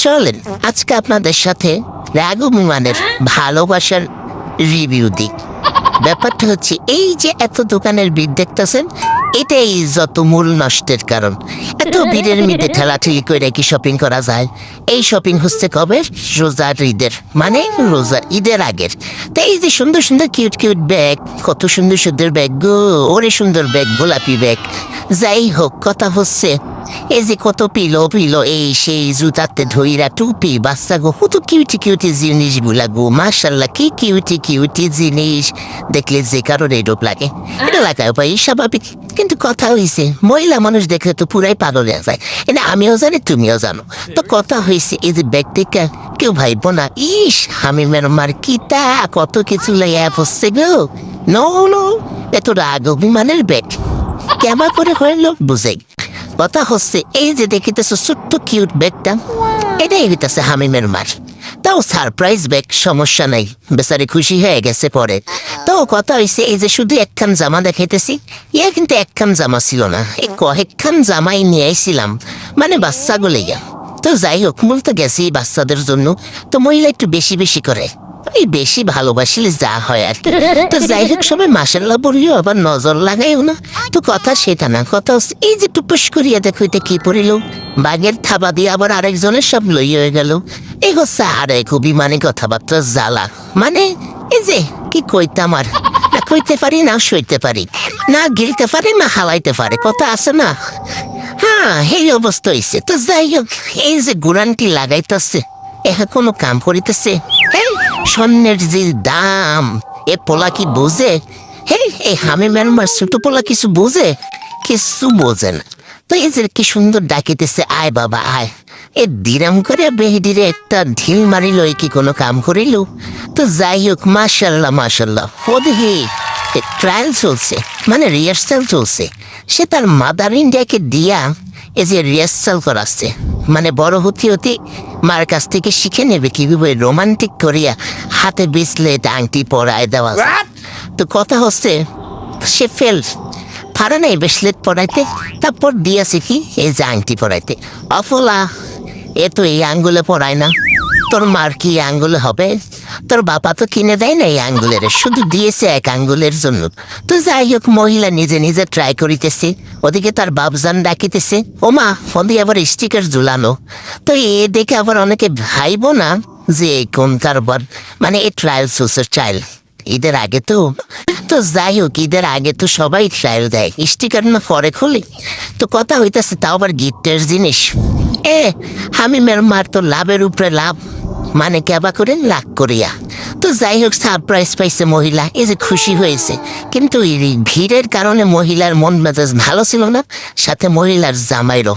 চলেন আজকে আপনাদের সাথে রাগু বিমানের ভালোবাসার রিভিউ দিই। ব্যাপারটা হচ্ছে এই যে এত দোকানের ভিড় দেখতেছেন, এটাই যত মূল নষ্টের কারণ। এত ভিড়ের মধ্যে ঠেলাঠেলি করে কি শপিং করা যায়? এই শপিং হচ্ছে কবে? রোজার ঈদের, মানে রোজার ঈদের আগের। তো এই যে সুন্দর সুন্দর কিউট কিউট ব্যাগ, কত সুন্দর সুন্দর ব্যাগ গো, ওরে সুন্দর ব্যাগ, গোলাপি ব্যাগ। যাই হোক, কথা হচ্ছে এই যে কত পিলো পিলো এই সেই জুতাতে ধইরা টুপি, বাচ্চা গো কত কিউটি কিউটি জিনিসগুলা গো, মাশাল্লাহ কি কিউটি কিউটি জিনিস, দেখলে যে কারোর এডোপ লাগে। এটা লাগাও ভাই, স্বাভাবিক। কিন্তু কথা হয়েছে মহিলা মানুষ দেখলে তো পুরাই পাগল হয়ে যায়, এটা আমিও জানি তুমিও জানো। তো কথা হয়েছে এই যে ব্যাগটিকে কেউ ভাইব না, ইস আমি মেরমার কিতা কত কিছু লাইয়া বসছে গো। নো নো, এত রাগ অভিমানের ব্যাগ কেমন করে হইল বুঝে। কথা হচ্ছে এই যে দেখিতেছো ছোট্ট কিউট ব্যাগটা, এটাই হইতেছে হামিমের মার। তাও সারপ্রাইজ ব্যাগ, সমস্যা নাই, বেচারি খুশি হয়ে গেছে পরে। তো কথা হয়েছে এই যে শুধু একখান জামা দেখাইতেছি, ইয়া কিন্তু একখান জামা ছিল না, এই কয়েকখান জামাই নিয়ে আইছিলাম, মানে বাচ্চাগুলো ইয়া। তো যাই হোক, মূল তো গেছি বাচ্চাদের জন্য। তো মহিলা একটু বেশি বেশি করে, এই বেশি ভালোবাসিলে যা হয় আর কি। তো যাই হোক, সবাই মাসাল্লাহ পড়িও, আবার নজর লাগাইও না। তো কথা সেটা না, কথা হচ্ছে এই যে টুপুস করিয়া দেখো এটা কি পড়িল, বাঘের থাবা দিয়ে আবার আরেকজনের সব লই হয়ে গেল। এই হচ্ছে আরে খুবই মানে কথাবার্তা জ্বালা, মানে এই যে কি কইতাম আর, না কইতে পারি না সইতে পারি, না গিলতে পারি না হালাইতে পারে, কথা আছে না। হ্যাঁ, এই অবস্থা হয়েছে। তো যাই হোক, এই যে গুরানটি লাগাইতেছে, এহা কোনো কাম করিতেছে? স্বর্ণের যে দাম, এ পোলা কি বোঝে? হ্যাঁ, এই হামে ম্যানমার ছোট পোলা কিছু বোঝে? কিছু বোঝে না। তো এই যে কি সুন্দর ডাকিতেছে, আয় বাবা আয়। এ দিরাম করে বেহিডিরে একটা ঢিল মারিল, কি কোনো কাম করিল? তো যাই হোক, মাশাল্লাহ মাশাল্লাহ, ও দেখি ট্রায়াল চলছে, মানে রিহার্সাল চলছে। সে তার মাদার ইন্ডিয়াকে দিয়া এই যে রিহার্সাল করাচ্ছে, মানে বড় হতে হতে মার কাছ থেকে শিখে নেবে কিভাবে রোমান্টিক করিয়া হাতে ব্রেসলেট আংটি পরায় দেওয়া যায়। তো কথা হচ্ছে সে পারে নাই ব্রেসলেট পরাইতে, তারপর দিয়েছে কি এই যে আংটি পরাইতে। অফলা, এ তো এই আঙ্গুলে পরায় না, তোর মার কি আঙ্গুলে হবে? তোর বাবা তো কিনে দেয় না এই আঙ্গুলের, শুধু দিয়েছে এক আঙ্গুলের জন্য। তো যাই হোক, মহিলা নিজে নিজে ট্রাই করিতেছে, ওদিকে তার বাপজান ডাকিতেছে, ও মা ওদিকে আবার স্টিকার ঝুলানো। তো এ দেখে আবার অনেকে ভাইব না যে কোন কারবার, মানে এই ট্রায়াল চলছে ট্রায়াল ঈদের আগে তো। তো যাই হোক, ঈদের আগে তো সবাই ট্রায়াল দেয়, স্টিকার না পরে খুলি। তো কথা হইতেছে তাও আবার গিফটের জিনিস। আমি মের মার তো লাভের উপরে লাভ, মানে কেবা করে লাখ করিয়া। তো যাই হোক, সারপ্রাইজ পাইছে মহিলা, এই যে খুশি হয়েছে। কিন্তু এই ভিড়ের কারণে মহিলার মন মেজাজ ভালো ছিল না, সাথে মহিলার জামাইরও।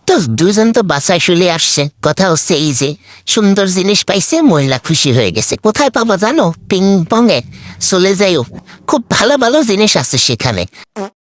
তো দুজন তো বাসায় চলে আসছে। কথা হচ্ছে এই যে সুন্দর জিনিস পাইছে, মহিলা খুশি হয়ে গেছে। কোথায় পাবা জানো? পিং পং এ চলে যাইও, খুব ভালো ভালো জিনিস আছে সেখানে।